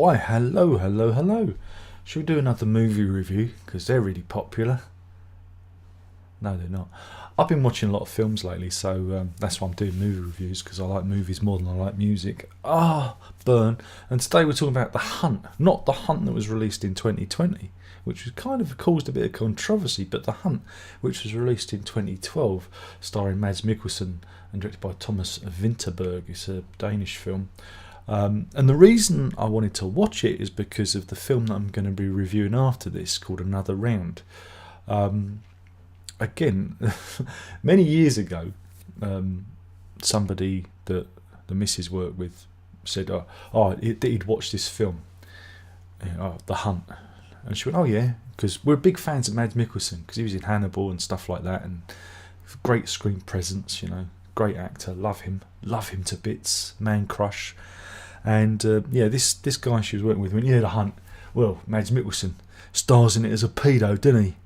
Why, hello, hello, hello. Should we do another movie review? Because they're really popular. No, they're not. I've been watching a lot of films lately, so that's why I'm doing movie reviews, because I like movies more than I like music. Burn. And today we're talking about The Hunt. Not The Hunt that was released in 2020, which was kind of caused a bit of controversy, but The Hunt, which was released in 2012, starring Mads Mikkelsen and directed by Thomas Vinterberg. It's a Danish film. And the reason I wanted to watch it is because of the film that I'm going to be reviewing after this, called Another Round. Again, many years ago, somebody that the missus worked with said, he'd watched this film, The Hunt. And she went, oh yeah, because we're big fans of Mads Mikkelsen, because he was in Hannibal and stuff like that, and great screen presence, great actor, love him to bits, man crush. And this guy she was working with went, The Hunt, well, Mads Mikkelsen stars in it as a pedo, didn't he?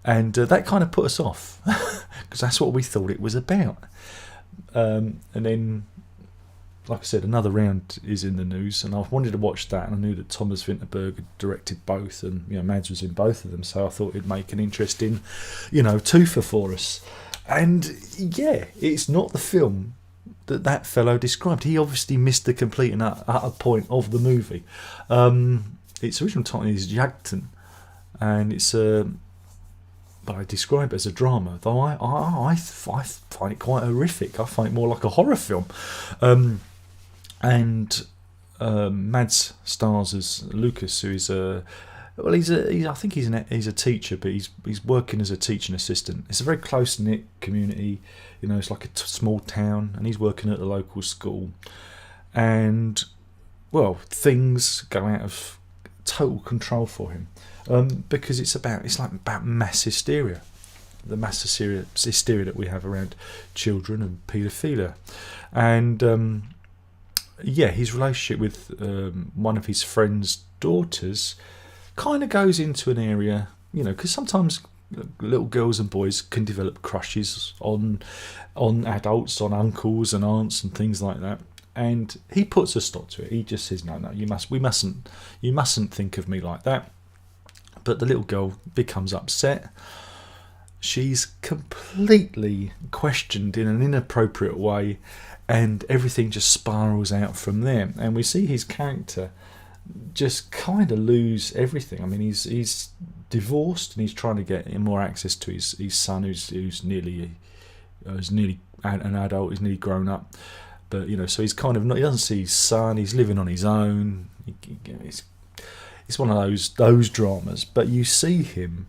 And that kind of put us off, because that's what we thought it was about. And then, like I said, Another Round is in the news, and I wanted to watch that, and I knew that Thomas Vinterberg had directed both, and Mads was in both of them, so I thought it'd make an interesting, twofer for us. And yeah, it's not the film that fellow described. He obviously missed the complete and utter point of the movie. Its original title is Jagten, and it's but I describe it as a drama, though I find it quite horrific. I find it more like a horror film. Mads stars as Lucas, who is I think he's a teacher, but he's working as a teaching assistant. It's a very close knit community, it's like a small town, and he's working at the local school. And things go out of total control for him. Because it's about mass hysteria, the mass hysteria that we have around children and paedophilia, and his relationship with one of his friend's daughters kind of goes into an area, because sometimes little girls and boys can develop crushes on adults, on uncles and aunts and things like that. And he puts a stop to it. He just says, no, you mustn't think of me like that. But the little girl becomes upset. She's completely questioned in an inappropriate way, and everything just spirals out from there. And we see his character just kind of lose everything. I mean, he's divorced, and he's trying to get more access to his son, who's nearly an adult. He's nearly grown up, but so he's kind of not. He doesn't see his son. He's living on his own. It's one of those dramas, but you see him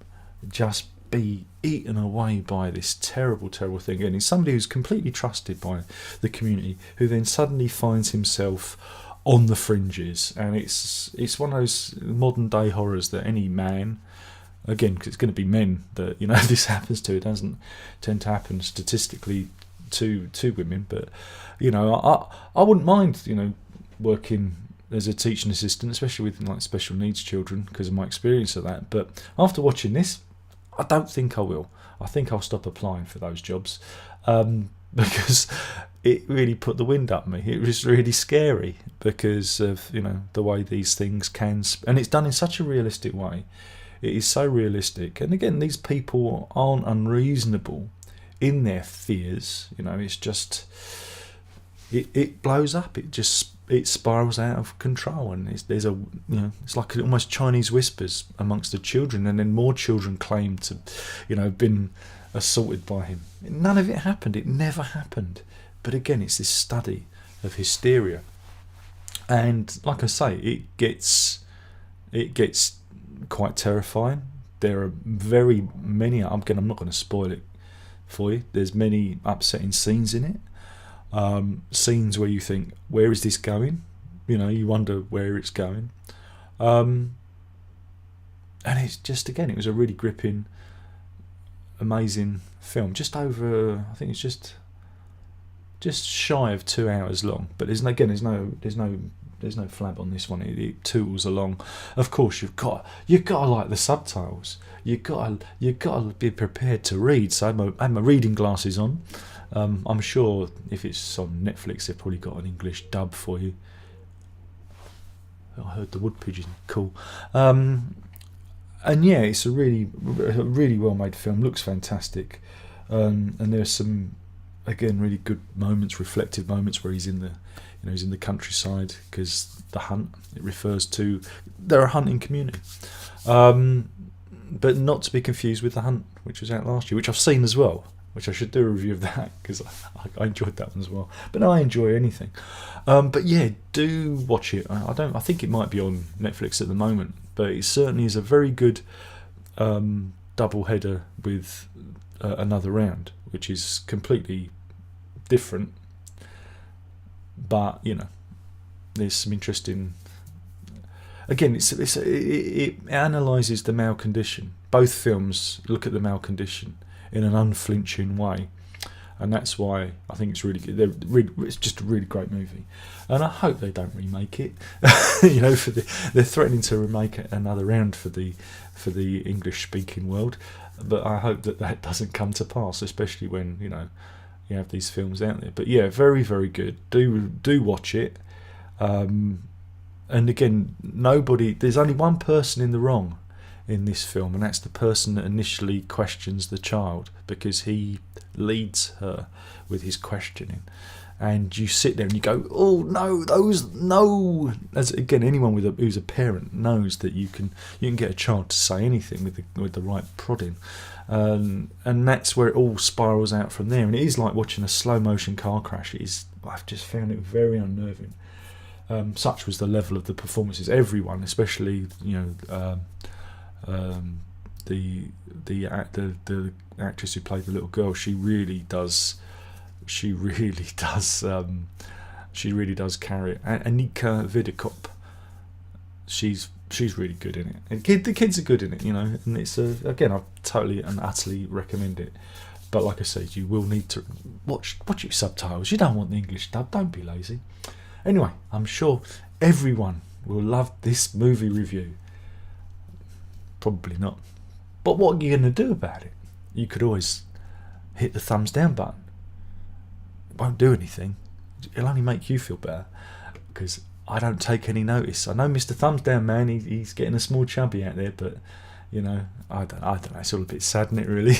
just be eaten away by this terrible, terrible thing. And he's somebody who's completely trusted by the community, who then suddenly finds himself on the fringes. And it's one of those modern day horrors that any man, again, because it's going to be men that this happens to. It doesn't tend to happen statistically to women, but I wouldn't mind working as a teaching assistant, especially with special needs children, because of my experience of that. But after watching this, I don't think I will. I think I'll stop applying for those jobs, because it really put the wind up me. It was really scary because of the way these things can, and it's done in such a realistic way. It is so realistic, and again, these people aren't unreasonable in their fears. It's just it blows up. It spirals out of control, and it's like almost Chinese whispers amongst the children, and then more children claim to have been assaulted by him. None of it happened. It never happened. But again, it's this study of hysteria, and like I say, it gets quite terrifying. There are very many, I'm not going to spoil it for you, there's many upsetting scenes in it. Scenes where you think, where is this going? You wonder where it's going. And it's just, again, it was a really gripping, amazing film. Just over, I think it's just shy of 2 hours long. But there's no flab on this one. It tootles along. Of course, you've got to like the subtitles. You got to be prepared to read. So I had my reading glasses on. I'm sure if it's on Netflix, they've probably got an English dub for you. I heard the wood pigeon. Cool. And yeah, it's a really well made film. Looks fantastic, and there's some, again, really good moments, reflective moments where he's in the, he's in the countryside, because the hunt, it refers to, they're a hunting community, but not to be confused with The Hunt, which was out last year, which I've seen as well, which I should do a review of that, because I enjoyed that one as well. But no, I enjoy anything. But yeah, do watch it. I think it might be on Netflix at the moment, but it certainly is a very good double header with Another Round, which is completely different. But there's some interesting. Again, it analyses the male condition. Both films look at the male condition in an unflinching way, and that's why I think it's really good. It's just a really great movie, and I hope they don't remake it. They're threatening to remake Another Round for the English-speaking world, but I hope that doesn't come to pass, especially when you have these films out there. But yeah, very, very good. Do watch it. And again, there's only one person in the wrong in this film, and that's the person that initially questions the child, because he leads her with his questioning, and you sit there and you go, oh no. As again, anyone who's a parent knows that you can get a child to say anything with the right prodding, and that's where it all spirals out from there. And it is like watching a slow motion car crash. I've just found it very unnerving. Such was the level of the performances. Everyone, especially the actress who played the little girl, she really does carry it. Anika Vidikop, she's really good in it. And the kids are good in it, and it's again, I totally and utterly recommend it. But like I said, you will need to watch your subtitles. You don't want the English dub. Don't be lazy. Anyway, I'm sure everyone will love this movie review. Probably not. But what are you going to do about it? You could always hit the thumbs down button. It won't do anything. It'll only make you feel better, because I don't take any notice. I know Mr. Thumbs Down Man, he's getting a small chubby out there, but I don't know. It's all a bit sad, isn't it, really?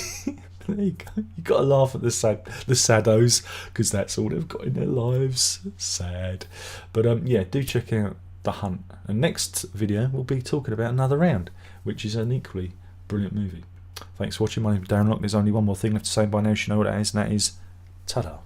There you go. You got to laugh at the saddos, because that's all they've got in their lives. Sad. But yeah, do check out The Hunt. And next video we'll be talking about Another Round, which is an equally brilliant movie. Thanks for watching. My name is Darren Lock. There's only one more thing left to say by now. You know what that is, and that is ta-da.